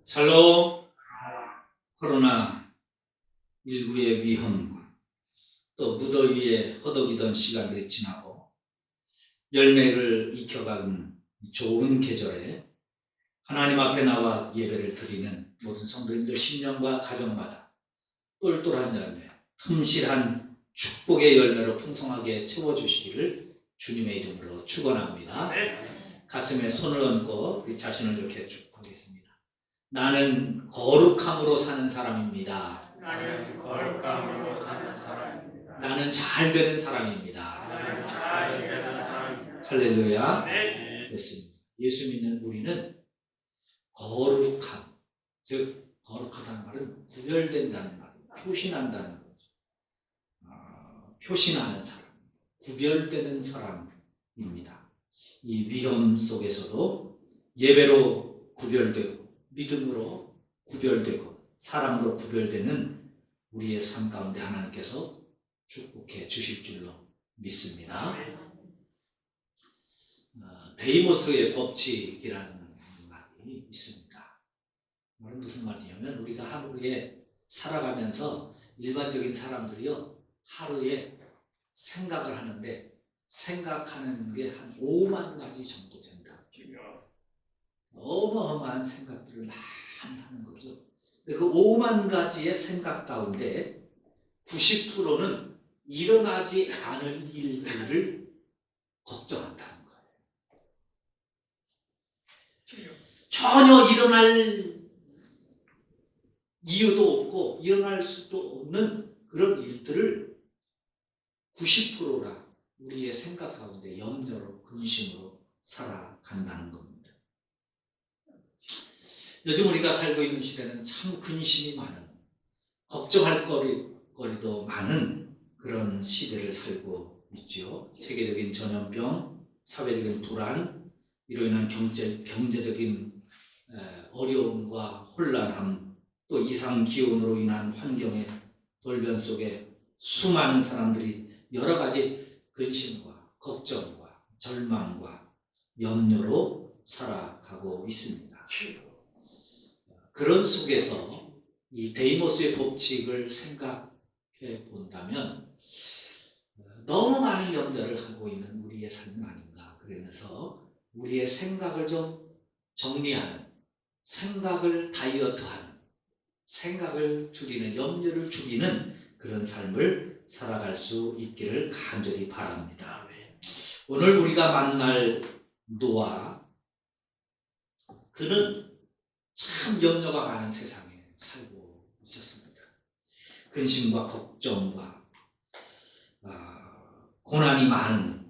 샬롬. 코로나19의 위험과 또 무더위에 허덕이던 시간들이 지나고 열매를 익혀가는 좋은 계절에 하나님 앞에 나와 예배를 드리는 모든 성도님들 심령과 가정마다 똘똘한 열매, 틈실한 축복의 열매로 풍성하게 채워주시기를 주님의 이름으로 축원합니다. 가슴에 손을 얹고 우리 자신을 좋게 축복하겠습니다. 나는 거룩함으로 사는 사람입니다. 나는 거룩함으로 사는 사람입니다. 나는 잘 되는 사람입니다. 나는 잘 되는 사람입니다. 할렐루야. 네. 됐습니다. 예수 믿는 우리는 거룩함, 즉 거룩하다는 말은 구별된다는 말입니다. 표신한다는 거죠. 표신하는 사람, 구별되는 사람입니다. 이 위험 속에서도 예배로 구별되고 믿음으로 구별되고 사람으로 구별되는 우리의 삶 가운데 하나님께서 축복해 주실 줄로 믿습니다. 데이모스의 법칙이라는 말이 있습니다. 말은 무슨 말이냐면 우리가 하루에 살아가면서 일반적인 사람들이요 하루에 생각을 하는데 생각하는 게 한 5만 가지 정도 된다. 어마어마한 생각들을 많이 하는 거죠. 그 5만 가지의 생각 가운데 90%는 일어나지 않을 일들을 걱정한다는 거예요. 전혀 일어날 이유도 없고 일어날 수도 없는 그런 일들을 90%라 우리의 생각 가운데 염려로 근심으로 살아간다는 겁니다. 요즘 우리가 살고 있는 시대는 참 근심이 많은, 걱정할 거리도 많은 그런 시대를 살고 있죠. 세계적인 전염병, 사회적인 불안, 이로 인한 경제적인 어려움과 혼란함, 또 이상 기온으로 인한 환경의 돌변 속에 수많은 사람들이 여러 가지 근심과 걱정과 절망과 염려로 살아가고 있습니다. 그런 속에서 이 데이모스의 법칙을 생각해 본다면 너무 많은 염려를 하고 있는 우리의 삶은 아닌가. 그러면서 우리의 생각을 좀 정리하는, 생각을 다이어트하는, 생각을 줄이는, 염려를 줄이는 그런 삶을 살아갈 수 있기를 간절히 바랍니다. 오늘 우리가 만날 노아, 그는 참 염려가 많은 세상에 살고 있었습니다. 근심과 걱정과 고난이 많은,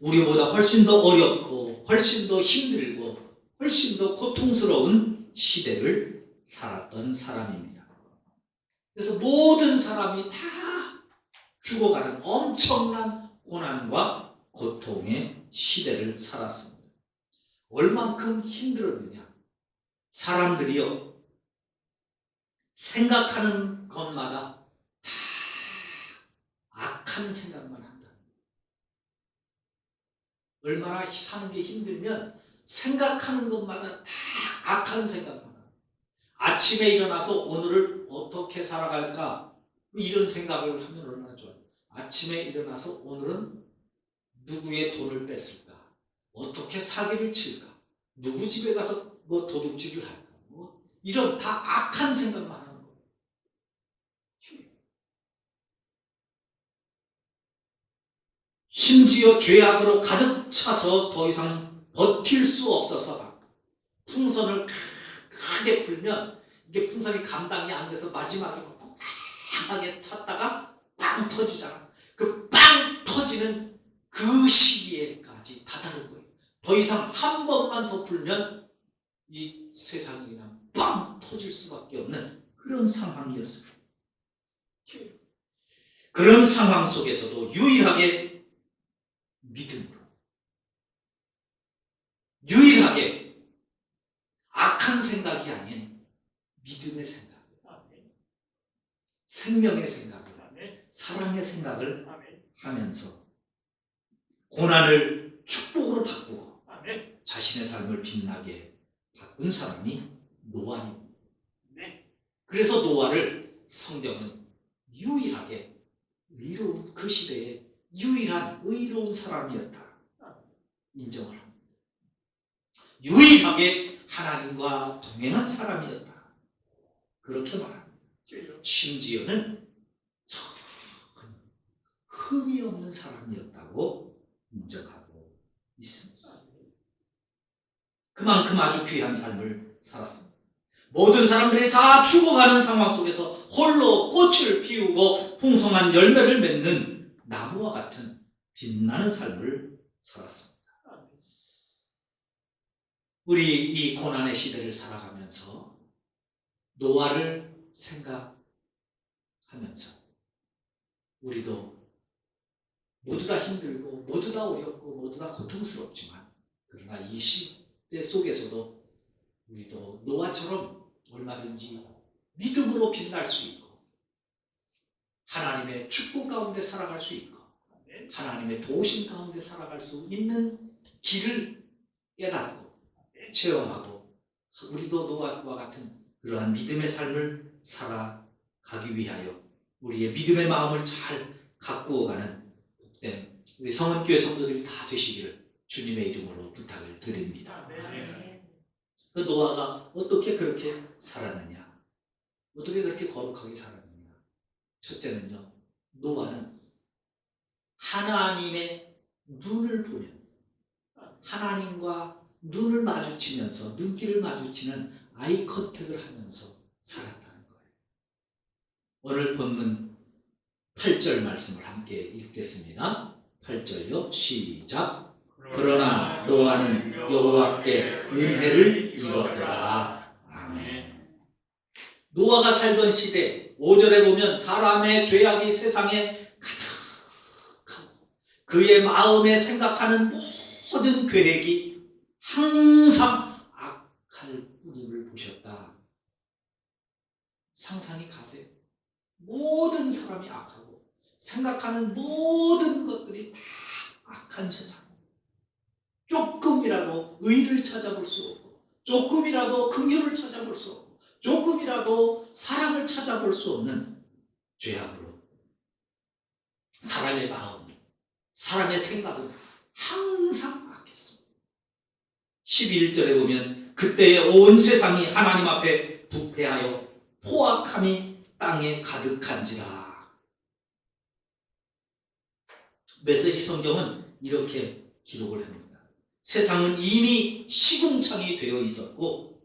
우리보다 훨씬 더 어렵고 훨씬 더 힘들고 훨씬 더 고통스러운 시대를 살았던 사람입니다. 그래서 모든 사람이 다 죽어가는 엄청난 고난과 고통의 시대를 살았습니다. 얼만큼 힘들었느냐. 사람들이요 생각하는 것마다 다 악한 생각만 한다. 얼마나 사는 게 힘들면 생각하는 것마다 다 악한 생각만 한다. 아침에 일어나서 오늘을 어떻게 살아갈까 이런 생각을 하면 얼마나 좋아요. 아침에 일어나서 오늘은 누구의 돈을 뺐을까, 어떻게 사기를 칠까, 누구 집에 가서 뭐 도둑질을 할까, 뭐 이런 다 악한 생각만 하는 거예요. 심지어 죄악으로 가득 차서 더 이상 버틸 수 없어서 풍선을 크게 풀면 이게 풍선이 감당이 안 돼서 마지막에 강하게 찼다가 빵 터지잖아. 그 빵 터지는 그 시기에까지 다다른 거예요. 더 이상 한 번만 더 풀면 이 세상이 그냥 빵 터질 수밖에 없는 그런 상황이었습니다. 그런 상황 속에서도 유일하게 믿음으로, 유일하게 악한 생각이 아닌 믿음의 생각, 생명의 생각을, 사랑의 생각을 하면서 고난을 축복으로 바꾸고 자신의 삶을 빛나게 바꾼 사람이 노아입니다. 네. 그래서 노아를 성경은 유일하게 의로운, 그 시대에 유일한 의로운 사람이었다 인정을 합니다. 유일하게 하나님과 동행한 사람이었다 그렇게 말합니다. 심지어는 전혀 흠이 없는 사람이었다고 인정하고 있습니다. 그만큼 아주 귀한 삶을 살았습니다. 모든 사람들이 다 죽어가는 상황 속에서 홀로 꽃을 피우고 풍성한 열매를 맺는 나무와 같은 빛나는 삶을 살았습니다. 우리 이 고난의 시대를 살아가면서 노아를 생각하면서 우리도 모두 다 힘들고 모두 다 어렵고 모두 다 고통스럽지만 그러나 이 시대 속에서도 우리도 노아처럼 얼마든지 믿음으로 빛날 수 있고 하나님의 축복 가운데 살아갈 수 있고 하나님의 도우심 가운데 살아갈 수 있는 길을 깨닫고 체험하고 우리도 노아와 같은 그러한 믿음의 삶을 살아가기 위하여 우리의 믿음의 마음을 잘 가꾸어가는 복된 우리 성은교회 성도들이 다 되시기를 주님의 이름으로 부탁을 드립니다. 그 노아가 어떻게 그렇게 살았느냐? 어떻게 그렇게 거룩하게 살았느냐? 첫째는요, 노아는 하나님의 눈을 보며 하나님과 눈을 마주치면서 눈길을 마주치는 아이 컨택을 하면서 살았다는 거예요. 오늘 본문 8절 말씀을 함께 읽겠습니다. 8절요. 시작. 그러나 노아는 여호와께 은혜를 입었더라. 아멘. 노아가 살던 시대 5절에 보면 사람의 죄악이 세상에 가득하고 그의 마음에 생각하는 모든 계획이 항상 악할 뿐임을 보셨다. 상상이 가세요. 모든 사람이 악하고 생각하는 모든 것들이 다 악한 세상. 조금이라도 의를 찾아볼 수 없고 조금이라도 긍휼을 찾아볼 수 없고 조금이라도 사랑을 찾아볼 수 없는 죄악으로 사람의 마음, 사람의 생각은 항상 악했습니다. 11절에 보면 그때의 온 세상이 하나님 앞에 부패하여 포악함이 땅에 가득한지라. 메시지 성경은 이렇게 기록을 합니다. 세상은 이미 시궁창이 되어 있었고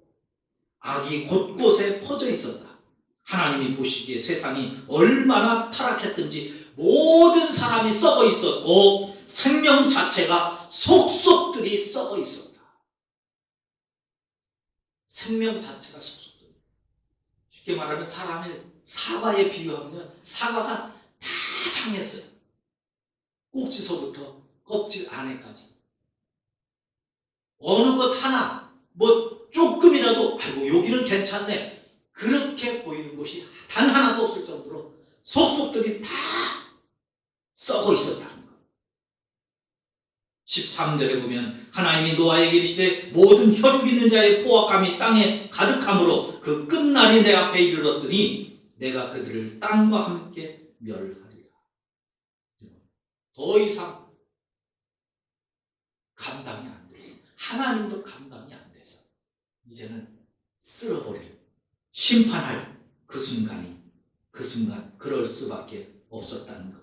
악이 곳곳에 퍼져 있었다. 하나님이 보시기에 세상이 얼마나 타락했든지 모든 사람이 썩어 있었고 생명 자체가 속속들이 썩어 있었다. 생명 자체가 속속들이. 쉽게 말하면 사람의 사과에 비유하면 사과가 다 상했어요. 꼭지서부터 껍질 안에까지. 어느 것 하나 뭐 조금이라도 아이고 여기는 괜찮네 그렇게 보이는 곳이 단 하나도 없을 정도로 속속들이 다 썩어 있었다는 것. 13절에 보면 하나님이 노아에게 이르시되 모든 혈육 있는 자의 포악함이 땅에 가득함으로 그 끝날이 내 앞에 이르렀으니 내가 그들을 땅과 함께 멸하리라. 더 이상 감당이 안 돼서 하나님도 감당이 안 돼서 이제는 쓸어버릴 심판할 그 순간 그럴 수밖에 없었다는 것.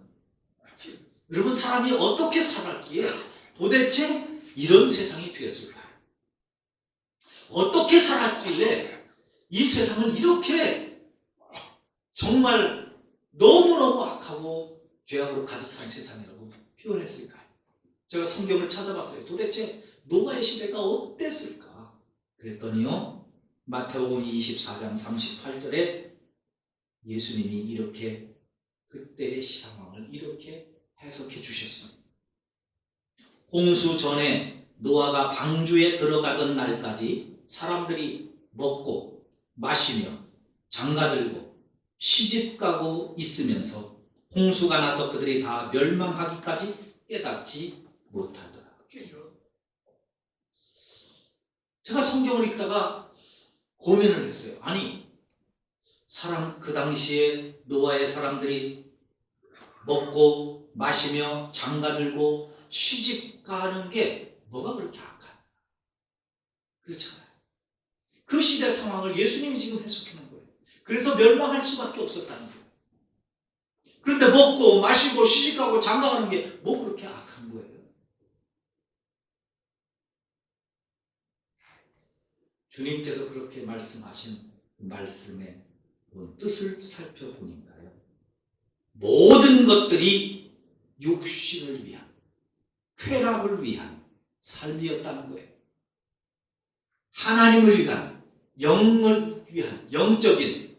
여러분 사람이 어떻게 살았기에 도대체 이런 세상이 되었을까요? 어떻게 살았길래 이 세상을 이렇게 정말 너무너무 악하고 죄악으로 가득한 세상이라고 표현했을까요? 제가 성경을 찾아봤어요. 도대체 노아의 시대가 어땠을까? 그랬더니요. 마태복음 24장 38절에 예수님이 이렇게 그때의 상황을 이렇게 해석해 주셨습니다. 홍수 전에 노아가 방주에 들어가던 날까지 사람들이 먹고 마시며 장가들고 시집가고 있으면서 홍수가 나서 그들이 다 멸망하기까지 깨닫지 못하더라. 제가 성경을 읽다가 고민을 했어요. 아니, 그 당시에 노아의 사람들이 먹고 마시며 장가들고 시집가는 게 뭐가 그렇게 악할까? 그렇잖아요. 그 시대 상황을 예수님이 지금 해석하는 거예요. 그래서 멸망할 수밖에 없었다는 거예요. 그런데 먹고 마시고 시집가고 장가가는 게 뭐 그렇게 악한 거예요? 주님께서 그렇게 말씀하신 말씀의 뜻을 살펴보니까요, 모든 것들이 육신을 위한, 쾌락을 위한 삶이었다는 거예요. 하나님을 위한, 영을 위한, 영적인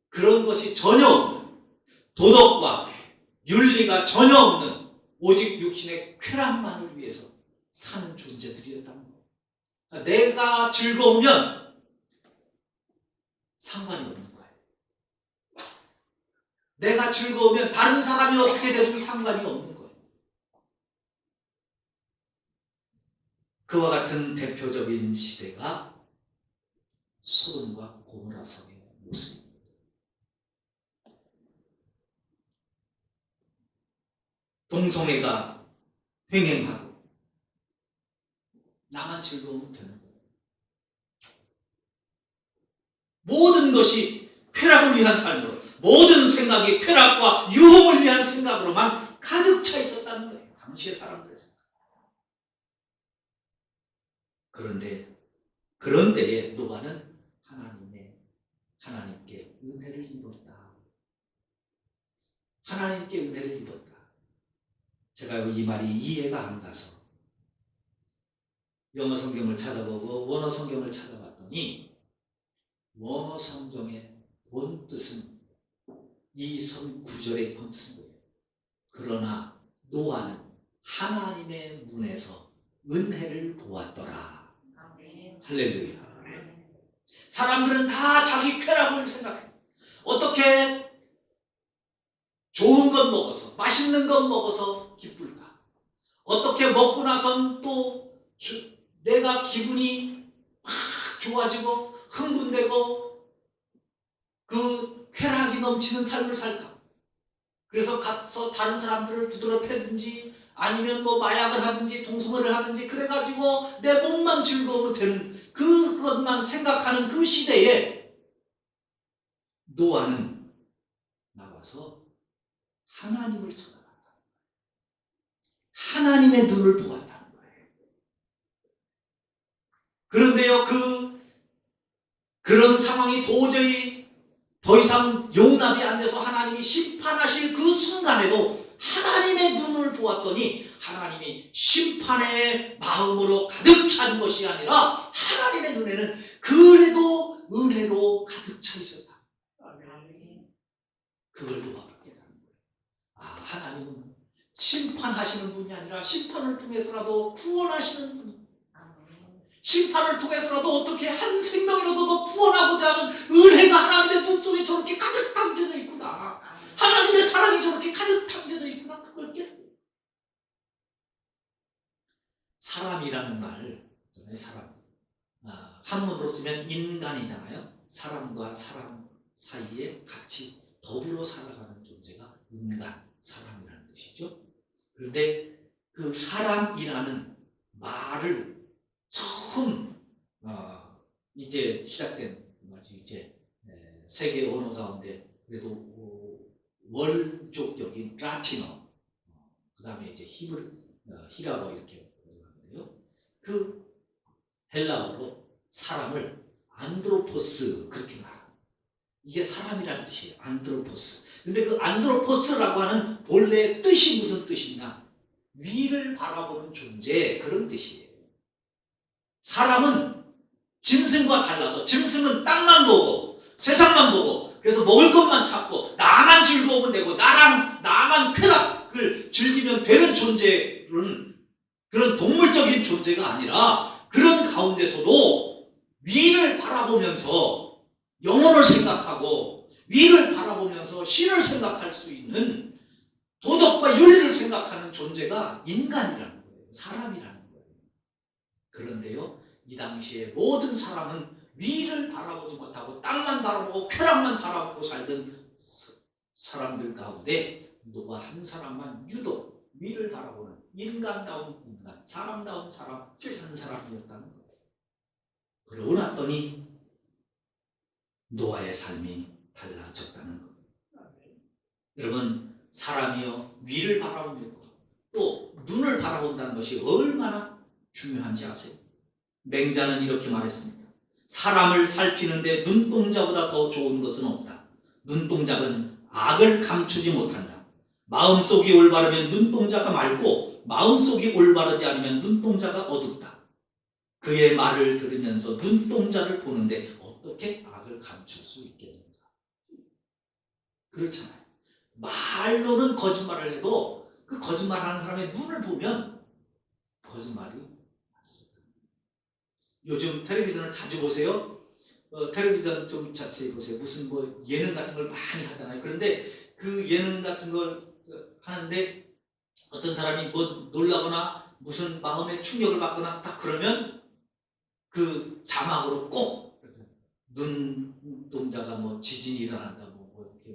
그런 것이 전혀 없는, 도덕과 윤리가 전혀 없는 오직 육신의 쾌락만을 위해서 사는 존재들이었다는 거예요. 그러니까 내가 즐거우면 상관이 없는 거예요. 내가 즐거우면 다른 사람이 어떻게 되든 상관이 없는 거예요. 그와 같은 대표적인 시대가 소돔과 고모라 성의 모습입니다. 동성애가 횡행하고 나만 즐거우면 되는 거예요. 모든 것이 쾌락을 위한 삶으로, 모든 생각이 쾌락과 유혹을 위한 생각으로만 가득 차 있었다는 거예요. 당시의 사람들의 생각. 그런데 노아는 하나님께 은혜를 입었다. 하나님께 은혜를 입었다. 제가 이 말이 이해가 안 가서 영어 성경을 찾아보고 원어 성경을 찾아봤더니, 원어 성경의 본뜻은, 이 선 구절의 본뜻은 뭐예요? 그러나 노아는 하나님의 눈에서 은혜를 보았더라. 할렐루야. 사람들은 다 자기 쾌락을 생각해요. 어떻게 좋은 것 먹어서, 맛있는 것 먹어서 기쁠까? 어떻게 먹고 나선 또 내가 기분이 막 좋아지고 흥분되고 그 쾌락이 넘치는 삶을 살까? 그래서 가서 다른 사람들을 두드러 패든지 아니면 뭐 마약을 하든지 동성애를 하든지 그래가지고 내 몸만 즐거우면 되는, 그것만 생각하는 그 시대에 노아는 나와서 하나님을 쳐다봤다. 하나님의 눈을 보았다는 거예요. 그런데요, 그런 상황이 도저히 더 이상 용납이 안 돼서 하나님이 심판하실 그 순간에도 하나님의 눈을 보았더니 하나님이 심판의 마음으로 가득 찬 것이 아니라 하나님의 눈에는 그래도 은혜로 가득 차 있었다. 그걸 노아가 깨달은 거예요. 아, 하나님은 심판하시는 분이 아니라 심판을 통해서라도 구원하시는 분이, 심판을 통해서라도 어떻게 한 생명이라도 더 구원하고자 하는 은혜가 하나님의 눈 속에 저렇게 가득 담겨져 있구나. 하나님의 사랑이 저렇게 가득 담겨져 있구나. 그걸 깨달은 거예요. 사람이라는 말, 사람, 한문으로 쓰면 인간이잖아요. 사람과 사람 사이에 같이 더불어 살아가는 존재가 인간, 사람이라는 뜻이죠. 그런데 그 사람이라는 말을 처음 이제 시작된 이제 세계 언어 가운데 그래도 원족격인 라틴어, 그 다음에 이제 히라어 이렇게 번역하는데요. 그 헬라어로 사람을 안드로포스 그렇게 말합니다. 이게 사람이라는 뜻이에요. 안드로포스. 근데 그 안드로포스라고 하는 본래의 뜻이 무슨 뜻이냐? 위를 바라보는 존재, 그런 뜻이에요. 사람은 짐승과 달라서, 짐승은 땅만 보고 세상만 보고 그래서 먹을 것만 찾고 나만 즐거우면 되고 나만 쾌락을 즐기면 되는 존재는 그런 동물적인 존재가 아니라, 그런 가운데서도 위를 바라보면서 영혼을 생각하고 위를 바라보면서 신을 생각할 수 있는 도덕과 윤리를 생각하는 존재가 인간이라는 거예요. 사람이라는 거예요. 그런데요, 이 당시에 모든 사람은 위를 바라보지 못하고 땅만 바라보고 쾌락만 바라보고 살던 사람들 가운데 노아 한 사람만 유독 위를 바라보는 인간다운 인간, 사람다운 사람 한 사람이었다는 거예요. 그러고 났더니 노아의 삶이 달라졌다는 거예요. 여러분, 사람이요 위를 바라보는 것, 또 눈을 바라본다는 것이 얼마나 중요한지 아세요? 맹자는 이렇게 말했습니다. 사람을 살피는데 눈동자보다 더 좋은 것은 없다. 눈동자는 악을 감추지 못한다. 마음속이 올바르면 눈동자가 맑고 마음속이 올바르지 않으면 눈동자가 어둡다. 그의 말을 들으면서 눈동자를 보는데 어떻게 악을 감출 수 있겠는가? 그렇잖아요. 말로는 거짓말을 해도 그 거짓말하는 사람의 눈을 보면 거짓말이 맞습니다. 요즘 텔레비전을 자주 보세요. 텔레비전 좀 자세히 보세요. 무슨 뭐 예능 같은 걸 많이 하잖아요. 그런데 그 예능 같은 걸 하는데 어떤 사람이 뭐 놀라거나 무슨 마음의 충격을 받거나 딱 그러면 그 자막으로 꼭 눈동자가 뭐 지진이 일어난다 뭐 이렇게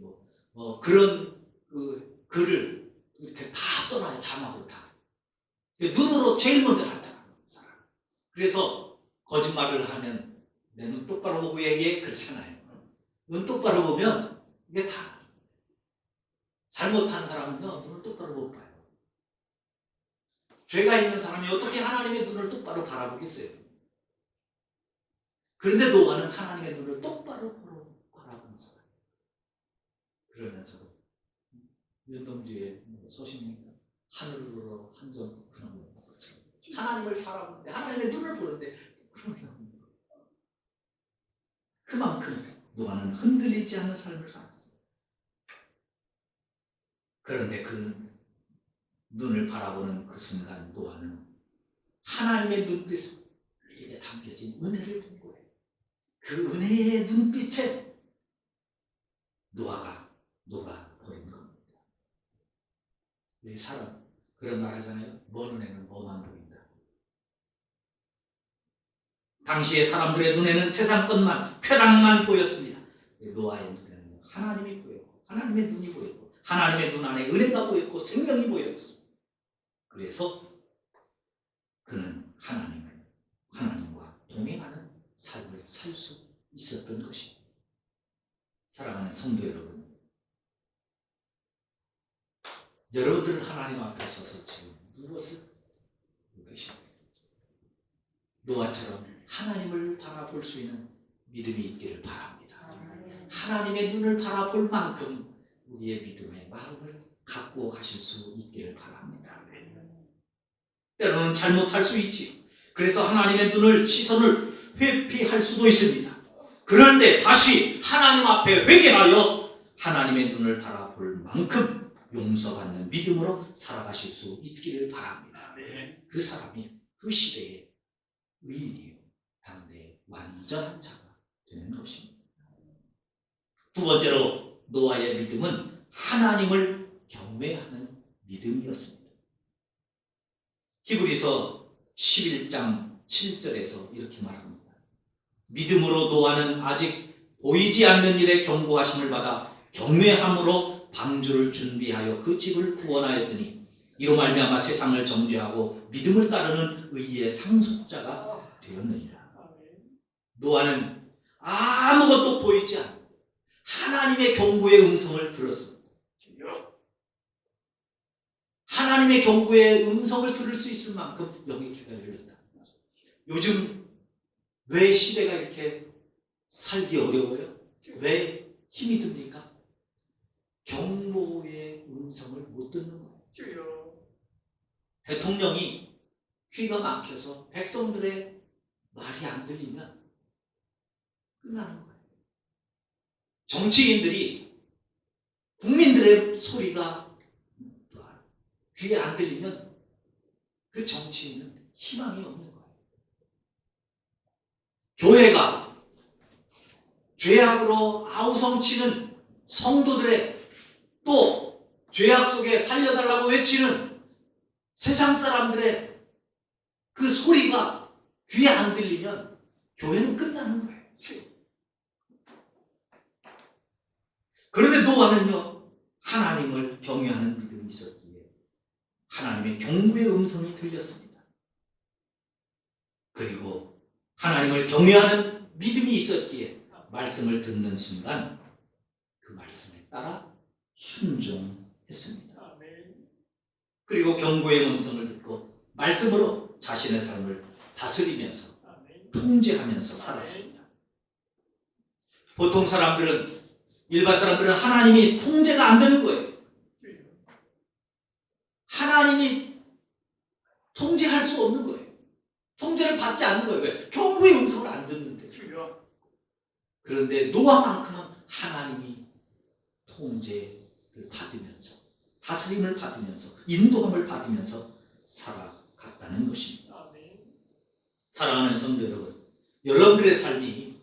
뭐 그런 그 글을 이렇게 다 써놔요. 자막으로 다. 눈으로 제일 먼저 나타나는 사람. 그래서 거짓말을 하면 내 눈 똑바로 보고 얘기해 그렇잖아요. 눈 똑바로 보면 이게 다 잘못한 사람은요 눈을 똑바로 못 봐요. 죄가 있는 사람이 어떻게 하나님의 눈을 똑바로 바라보겠어요? 그런데 노아는 하나님의 눈을 똑바로 바라보는 사람. 그러면서도 윤동주의 소신입니다. 하늘으로 한점 그런 것처럼 하나님을 바라보는데 하나님의 눈을 보는데 그러면 그만큼 노아는 흔들리지 않는 삶을 살았습니다. 그런데 그 눈을 바라보는 그 순간 노아는 하나님의 눈빛에 담겨진 은혜를 본 거예요. 그 은혜의 눈빛에 노아가 녹아버린 겁니다. 우리 사람 그런 말 하잖아요. 먼 눈에는 뭐만 보인다. 당시의 사람들의 눈에는 세상 것만 쾌락만 보였습니다. 노아의 눈에는 하나님이 보였고 하나님의 눈이 보였고 하나님의 눈 안에 은혜가 보였고 생명이 보였습니다. 그래서 그는 하나님과 동행하는 삶을 살 수 있었던 것입니다. 사랑하는 성도 여러분, 여러분들은 하나님 앞에 서서 지금 무엇을 하고 계십니까? 노아처럼 하나님을 바라볼 수 있는 믿음이 있기를 바랍니다. 하나님의 눈을 바라볼 만큼 우리의 믿음의 마음을 갖고 가실 수 있기를 바랍니다. 때로는 잘못할 수 있지요. 그래서 하나님의 눈을 시선을 회피할 수도 있습니다. 그런데 다시 하나님 앞에 회개하여 하나님의 눈을 바라볼 만큼 용서받는 믿음으로 살아가실 수 있기를 바랍니다. 그 사람이 그 시대의 의인이요 당대의 완전한 자가 되는 것입니다. 두 번째로 노아의 믿음은 하나님을 경외하는 믿음이었습니다. 히브리서 11장 7절에서 이렇게 말합니다. 믿음으로 노아는 아직 보이지 않는 일에 경고하심을 받아 경외함으로 방주를 준비하여 그 집을 구원하였으니 이로 말미암아 세상을 정죄하고 믿음을 따르는 의의 상속자가 되었느니라. 노아는 아무것도 보이지 않는 하나님의 경고의 음성을 들었습니다. 하나님의 경고의 음성을 들을 수 있을 만큼 영의 귀가 열렸다. 요즘 왜 시대가 이렇게 살기 어려워요? 왜 힘이 듭니까? 경고의 음성을 못 듣는 거예요. 대통령이 귀가 막혀서 백성들의 말이 안 들리면 끝나는 거예요. 정치인들이 국민들의 소리가 귀에 안 들리면 그 정치인은 희망이 없는 거예요. 교회가 죄악으로 아우성치는 성도들의 또 죄악 속에 살려달라고 외치는 세상 사람들의 그 소리가 귀에 안 들리면 교회는 끝나는 거예요. 그런데 노아는요, 하나님을 경외하는 믿음이 있었기에 하나님의 경고의 음성이 들렸습니다. 그리고 하나님을 경외하는 믿음이 있었기에 말씀을 듣는 순간 그 말씀에 따라 순종했습니다. 그리고 경고의 음성을 듣고 말씀으로 자신의 삶을 다스리면서 통제하면서 살았습니다. 보통 사람들은, 일반 사람들은 하나님이 통제가 안 되는 거예요. 하나님이 통제할 수 없는 거예요. 통제를 받지 않는 거예요. 왜? 경고의 음성을 안 듣는데. 그런데 노아만큼은 하나님이 통제를 받으면서, 다스림을 받으면서, 인도함을 받으면서 살아갔다는 것입니다. 사랑하는 성도 여러분, 여러분들의 삶이,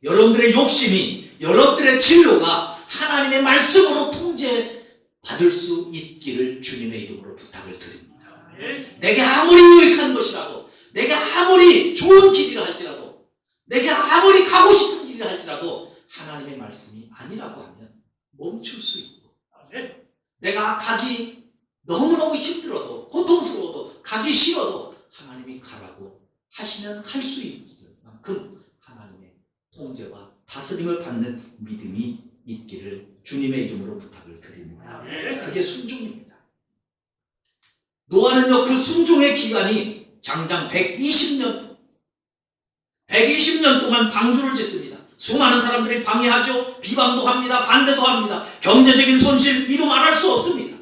여러분들의 욕심이, 여러분들의 진로가 하나님의 말씀으로 통제받을 수 있기를 주님의 이름으로 부탁을 드립니다. 내게 아무리 유익한 것이라도, 내게 아무리 좋은 길이라 할지라도, 내게 아무리 가고 싶은 길이라 할지라도 하나님의 말씀이 아니라고 하면 멈출 수 있고, 내가 가기 너무너무 힘들어도, 고통스러워도, 가기 싫어도 하나님이 가라고 하시면 할 수 있을 만큼 하나님의 통제와 다스림을 받는 믿음이 있기를 주님의 이름으로 부탁을 드립니다. 그게 순종입니다. 노아는요, 그 순종의 기간이 장장 120년 동안 방주를 짓습니다. 수많은 사람들이 방해하죠. 비방도 합니다. 반대도 합니다. 경제적인 손실 이루 말할 수 없습니다.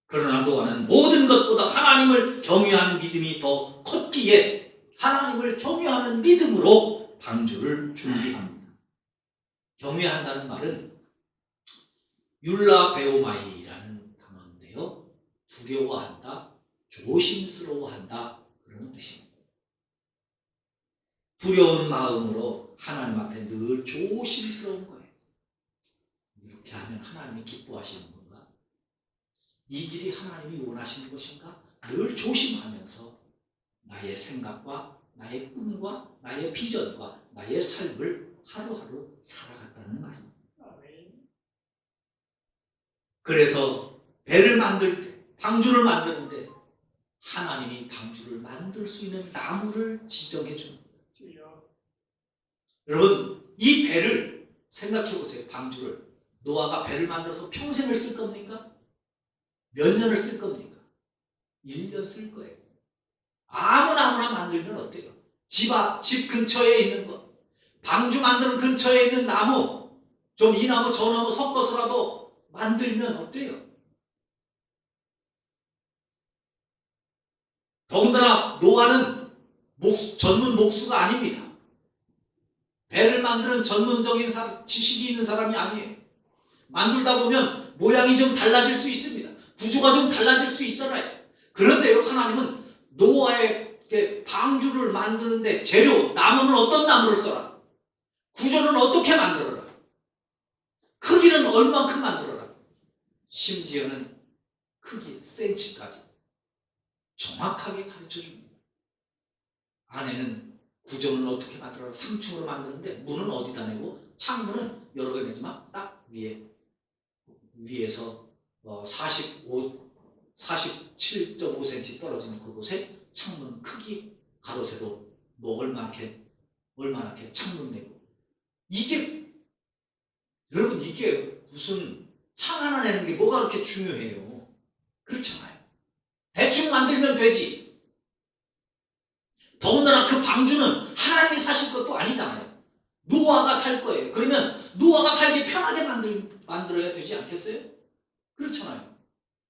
그러나 노아는 모든 것보다 하나님을 경외하는 믿음이 더 컸기에 하나님을 경외하는 믿음으로 방주를 준비합니다. 경외한다는 말은 율라베오마이라는 단어인데요, 두려워한다, 조심스러워한다, 그런 뜻입니다. 두려운 마음으로 하나님 앞에 늘 조심스러운 거예요. 이렇게 하면 하나님이 기뻐하시는 건가? 이 길이 하나님이 원하시는 것인가? 늘 조심하면서 나의 생각과 나의 꿈과 나의 비전과 나의 삶을 하루하루 살아갔다는 말입니다. 그래서 배를 만들 때, 방주를 만드는데 하나님이 방주를 만들 수 있는 나무를 지정해 줍니다. 여러분, 이 배를 생각해 보세요. 방주를. 노아가 배를 만들어서 평생을 쓸 겁니까? 몇 년을 쓸 겁니까? 1년 쓸 거예요. 아무나 만들면 어때요? 집 근처에 있는 것, 방주 만드는 근처에 있는 나무, 좀 이 나무 저 나무 섞어서라도 만들면 어때요? 더군다나 노아는 전문 목수가 아닙니다. 배를 만드는 전문적인 지식이 있는 사람이 아니에요. 만들다 보면 모양이 좀 달라질 수 있습니다. 구조가 좀 달라질 수 있잖아요. 그런데요, 하나님은 노아의 방주를 만드는데 재료, 나무는 어떤 나무를 써라. 구조는 어떻게 만들어라. 크기는 얼만큼 만들어라. 심지어는 크기, 센치까지 정확하게 가르쳐 줍니다. 안에는 구조는 어떻게 만들어라. 3층으로 만드는데 문은 어디다 내고, 창문은 여러 개 내지만 딱 위에서 47.5cm 떨어지는 그곳에 창문 크기, 가로세로 얼마나 창문 내고, 여러분, 이게 무슨 창 하나 내는 게 뭐가 그렇게 중요해요? 그렇잖아요. 대충 만들면 되지. 더군다나 그 방주는 하나님이 사실 것도 아니잖아요. 노아가 살 거예요. 그러면 노아가 살기 편하게 만들어야 되지 않겠어요? 그렇잖아요.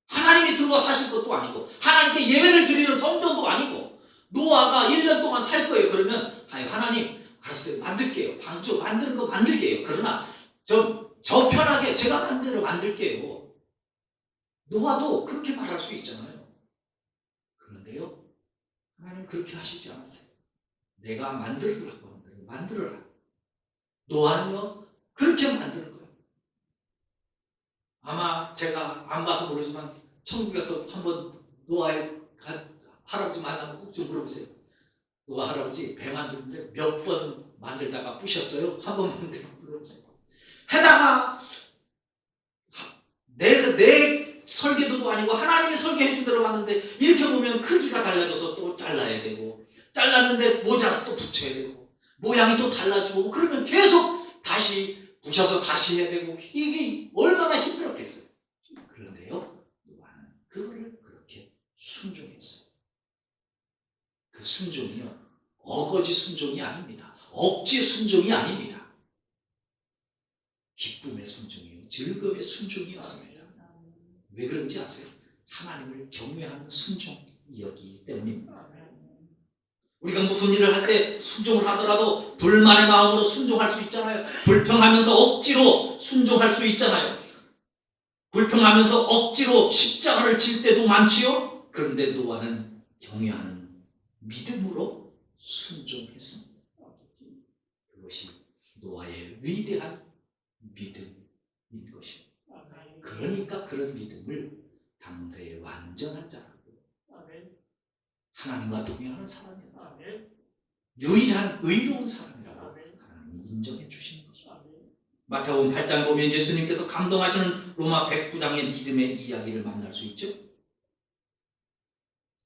하나님이 들어와 사실 것도 아니고, 하나님께 예배를 드리는 성전도 아니고, 노아가 1년 동안 살 거예요. 그러면 하나님 알았어요, 만들게요. 방주 만드는 거 만들게요. 그러나 저 편하게 제가 만들게요. 노아도 그렇게 말할 수 있잖아요. 그런데요, 하나님 그렇게 하시지 않았어요. 내가 만들으라고 하는 대로 만들어라. 노아는요, 그렇게 만드는 거예요. 아마 제가 안 봐서 모르지만 천국에서 한번 노아의 할아버지 만나면 꼭 좀 물어보세요. 노아 할아버지 배 만드는데 몇 번 만들다가 부셨어요? 한 번 만들면 불러보세요. 해다가 내 설계도도 아니고 하나님이 설계해 준 대로 만드는데 이렇게 보면 크기가 달라져서 또 잘라야 되고, 잘랐는데 모자라서 또 붙여야 되고, 모양이 또 달라지고, 그러면 계속 다시 부셔서 다시 해야 되고, 이게 얼마나 힘들었겠어요. 그런데요, 노아는 그거를 그렇게 순종했어요. 그 순종이요, 어거지 순종이 아닙니다. 억지 순종이 아닙니다. 기쁨의 순종이요, 즐거움의 순종이었습니다. 왜 그런지 아세요? 하나님을 경외하는 순종이었기 때문입니다. 우리가 무슨 일을 할 때 순종을 하더라도 불만의 마음으로 순종할 수 있잖아요. 불평하면서 억지로 순종할 수 있잖아요. 불평하면서 억지로 십자가를 질 때도 많지요. 그런데 노아는 경외하는 믿음으로 순종했습니다. 그것이 노아의 위대한 믿음인 것입니다. 그러니까 그런 믿음을 당대의 완전한 자라고, 하나님과 동행하는 사람이라고, 유일한 의로운 사람이라고 하나님이 인정해 주시는 것입니다. 마태복음 8장 보면 예수님께서 감동하시는 로마 109장의 믿음의 이야기를 만날 수 있죠.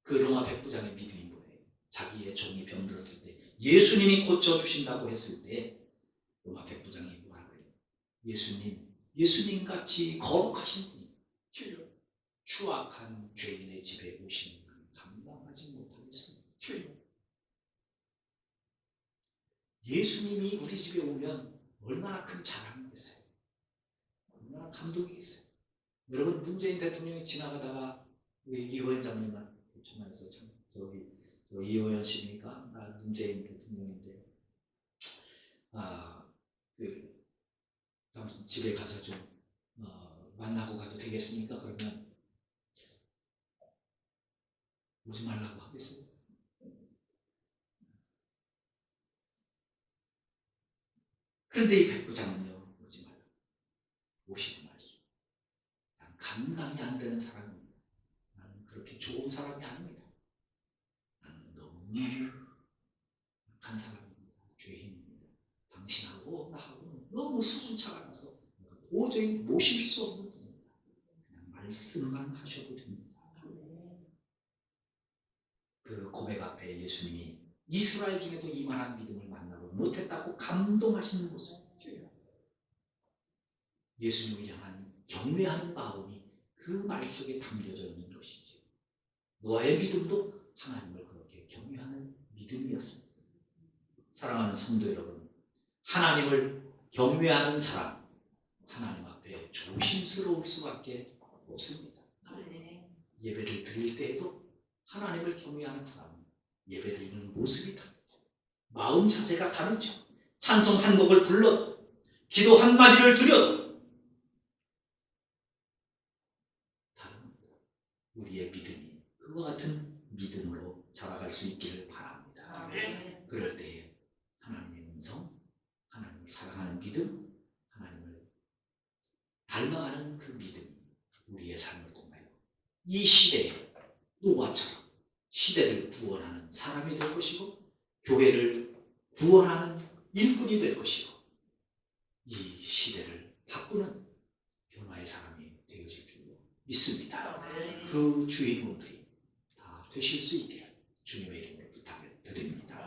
그 로마 109장의 믿음이 뭐예요? 자기의 종이 병들었을 때 예수님이 고쳐주신다고 했을 때 로마 109장이 뭐라고 해요? 예수님같이 거룩하신 분이 추악한 죄인의 집에 오시는 분 감당하지 못하겠습니다. 예수님이 우리 집에 오면 얼마나 큰 자랑이겠어요? 얼마나 감동이겠어요? 여러분, 문재인 대통령이 지나가다가 우리 이호연 장님만 천만에서 참 저기 이호연 씨니까 나 문재인 대통령인데 집에 가서 좀 만나고 가도 되겠습니까? 그러면 오지 말라고 하겠어요. 그런데 이 백부장은요, 오지 말라고, 오시지 마시오. 난 감당이 안 되는 사람입니다. 나는 그렇게 좋은 사람이 아닙니다. 나는 너무 약한 사람입니다. 죄인입니다. 당신하고 나하고는 너무 수준차가 나서 도저히 모실 수 없는 분입니다. 그냥 말씀만 하셔도 됩니다. 그 고백 앞에 예수님이 이스라엘 중에도 이만한 믿음을 만나고 못했다고 감동하시는 모습, 예수님을 향한 경외하는 마음이 그 말 속에 담겨져 있는 것이죠. 노아의 믿음도 하나님을 그렇게 경외하는 믿음이었습니다. 사랑하는 성도 여러분, 하나님을 경외하는 사람, 하나님 앞에 조심스러울 수밖에 없습니다. 예배를 드릴 때에도 하나님을 경외하는 사람은 예배 드리는 모습이 다르죠. 마음 자세가 다르죠. 찬송 한 곡을 불러도, 기도 한 마디를 드려도 다릅니다. 우리의 믿음이 그와 같은 믿음으로 자라갈 수 있기를 바랍니다. 그럴 때에 하나님의 음성, 하나님을 사랑하는 믿음, 하나님을 닮아가는 그 믿음이 우리의 삶을 통하여 이 시대에 노아처럼 시대를 구원하는 사람이 될 것이고, 교회를 구원하는 일꾼이 될 것이고, 이 시대를 바꾸는 변화의 사람이 되어질 줄로 믿습니다. 그 주인공들이 다 되실 수 있기를 주님의 이름으로